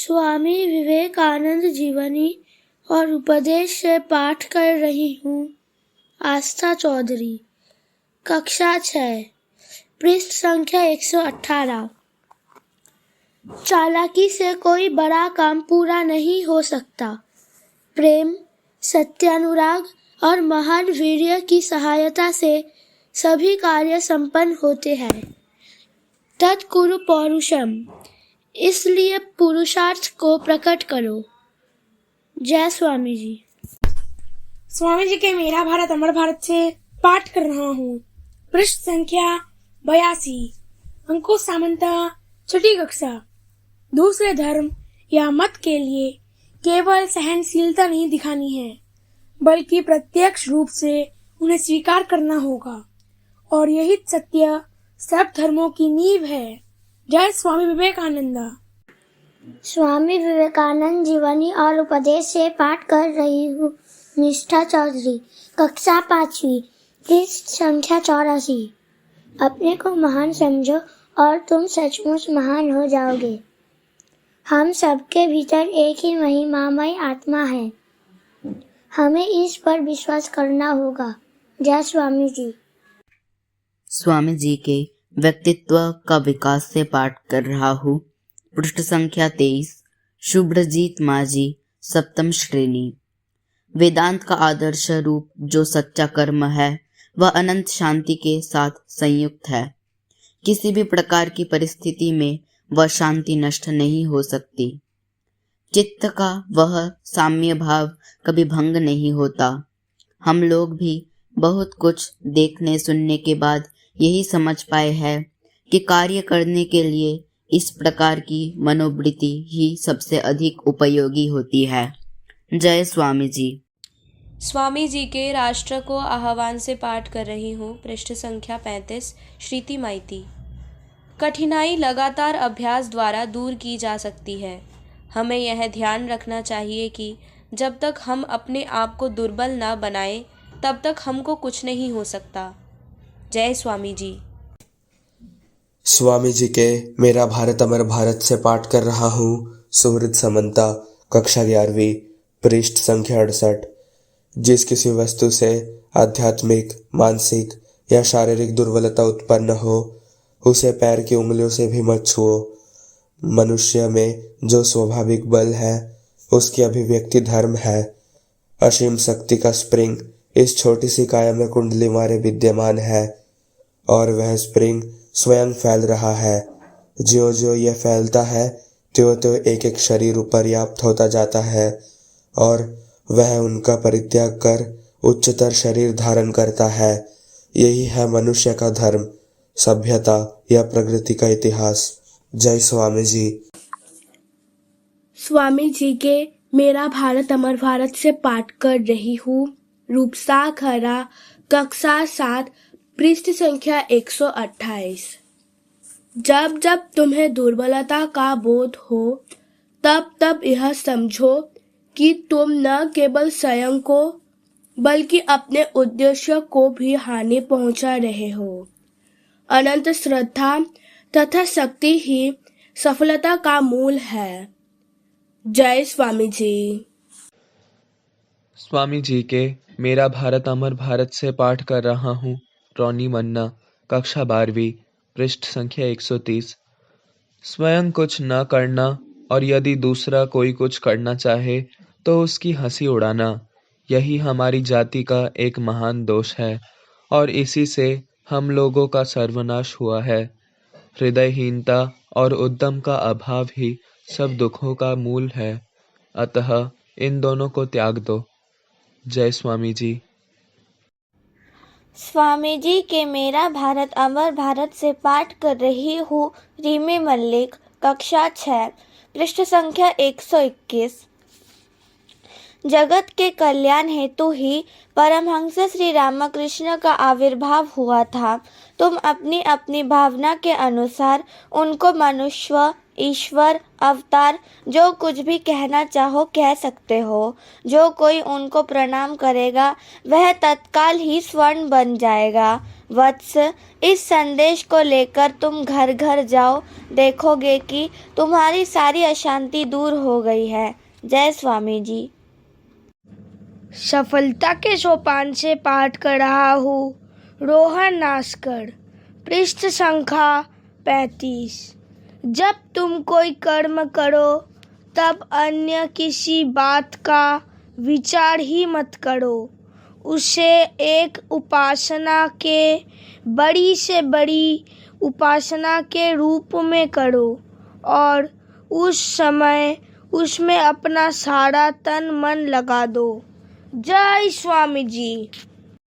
स्वामी विवेकानंद जीवनी और उपदेश से पाठ कर रही हूँ। आस्था चौधरी, कक्षा 6, पृष्ठ संख्या 118। चालाकी से कोई बड़ा काम पूरा नहीं हो सकता। प्रेम, सत्यानुराग और महान वीर्य की सहायता से सभी कार्य संपन्न होते हैं। तत्कुरु पौरुषम, इसलिए पुरुषार्थ को प्रकट करो। जय स्वामी जी। स्वामी जी के मेरा भारत अमर भारत से पाठ कर रहा हूँ। पृष्ठ संख्या 82। अंकुश सामंता, छठी कक्षा। दूसरे धर्म या मत के लिए केवल सहनशीलता नहीं दिखानी है, बल्कि प्रत्यक्ष रूप से उन्हें स्वीकार करना होगा, और यही सत्य सब धर्मों की नींव है। जय स्वामी विवेकानंद। स्वामी विवेकानंद जीवनी और उपदेश से पाठ कर रही हूँ। निष्ठा चौधरी, कक्षा 5वीं, पृष्ठ संख्या 84। अपने को महान समझो और तुम सचमुच महान हो जाओगे। हम सबके भीतर एक ही महिमामय आत्मा है, हमें इस पर विश्वास करना होगा। जय स्वामी जी। स्वामी जी के व्यक्तित्व का विकास से पाठ कर रहा हूँ। पृष्ठ संख्या 23, शुभ्रजीत माझी, सप्तम श्रेणी। वेदांत का आदर्श रूप जो सच्चा कर्म है वह अनंत शांति के साथ संयुक्त है। किसी भी प्रकार की परिस्थिति में वह शांति नष्ट नहीं हो सकती। चित्त का वह साम्य भाव कभी भंग नहीं होता। हम लोग भी बहुत कुछ देखने सुनने के बाद यही समझ पाए हैं कि कार्य करने के लिए इस प्रकार की मनोवृत्ति ही सबसे अधिक उपयोगी होती है। जय स्वामी जी। स्वामी जी के राष्ट्र को आह्वान से पाठ कर रही हूँ। पृष्ठ संख्या 35, श्रीति माइती। कठिनाई लगातार अभ्यास द्वारा दूर की जा सकती है। हमें यह ध्यान रखना चाहिए कि जब तक हम अपने आप को दुर्बल न बनाएं, तब तक हमको कुछ नहीं हो सकता। जय स्वामी जी। स्वामी जी के मेरा भारत अमर भारत से पाठ कर रहा हूँ। सुहृद समंता, कक्षा 11वीं, पृष्ठ संख्या 68। जिस किसी वस्तु से आध्यात्मिक, मानसिक या शारीरिक दुर्बलता उत्पन्न हो, उसे पैर की उंगलियों से भी मत छुओ। मनुष्य में जो स्वाभाविक बल है उसकी अभिव्यक्ति धर्म है। असीम शक्ति का स्प्रिंग इस छोटी सी काया में कुंडली मारे विद्यमान है, और वह स्प्रिंग स्वयं फैल रहा है। ज्यों ज्यों यह फैलता है त्यों त्यों एक एक शरीर पर्याप्त होता जाता है, और वह उनका परित्याग कर उच्चतर शरीर धारण करता है। यही है मनुष्य का धर्म, सभ्यता या प्रगति का इतिहास। जय स्वामी जी। स्वामी जी के मेरा भारत अमर भारत से पाठ कर रही हूँ। रूपसा खरा, कक्षा 7, पृष्ठ संख्या 128। जब जब तुम्हें दुर्बलता का बोध हो, तब तब यह समझो कि तुम न केवल स्वयं को बल्कि अपने उद्देश्य को भी हानि पहुंचा रहे हो। अनंत श्रद्धा तथा शक्ति ही सफलता का मूल है। जय स्वामी जी। स्वामी जी के मेरा भारत अमर भारत से पाठ कर रहा हूँ। रोनी मन्ना, कक्षा 12वीं, पृष्ठ संख्या 130। स्वयं कुछ न करना और यदि दूसरा कोई कुछ करना चाहे तो उसकी हंसी उड़ाना, यही हमारी जाति का एक महान दोष है, और इसी से हम लोगों का सर्वनाश हुआ है। हृदयहीनता और उद्यम का अभाव ही सब दुखों का मूल है, अतः इन दोनों को त्याग दो। जय स्वामी जी। स्वामी जी के मेरा भारत अमर भारत से पाठ कर रही हूँ। रीमी मल्लिक, कक्षा 6, पृष्ठ संख्या 121। जगत के कल्याण हेतु ही परमहंस श्री रामकृष्ण का आविर्भाव हुआ था। तुम अपनी अपनी भावना के अनुसार उनको मनुष्य, ईश्वर, अवतार जो कुछ भी कहना चाहो कह सकते हो। जो कोई उनको प्रणाम करेगा वह तत्काल ही स्वर्ण बन जाएगा। वत्स, इस संदेश को लेकर तुम घर घर जाओ, देखोगे कि तुम्हारी सारी अशांति दूर हो गई है। जय स्वामी जी। सफलता के सोपान से पाठ कर रहा हूँ रोहन नास्कर। पृष्ठ संख्या 35। जब तुम कोई कर्म करो तब अन्य किसी बात का विचार ही मत करो, उसे एक उपासना के बड़ी से बड़ी उपासना के रूप में करो और उस समय उसमें अपना सारा तन मन लगा दो। जय स्वामी जी।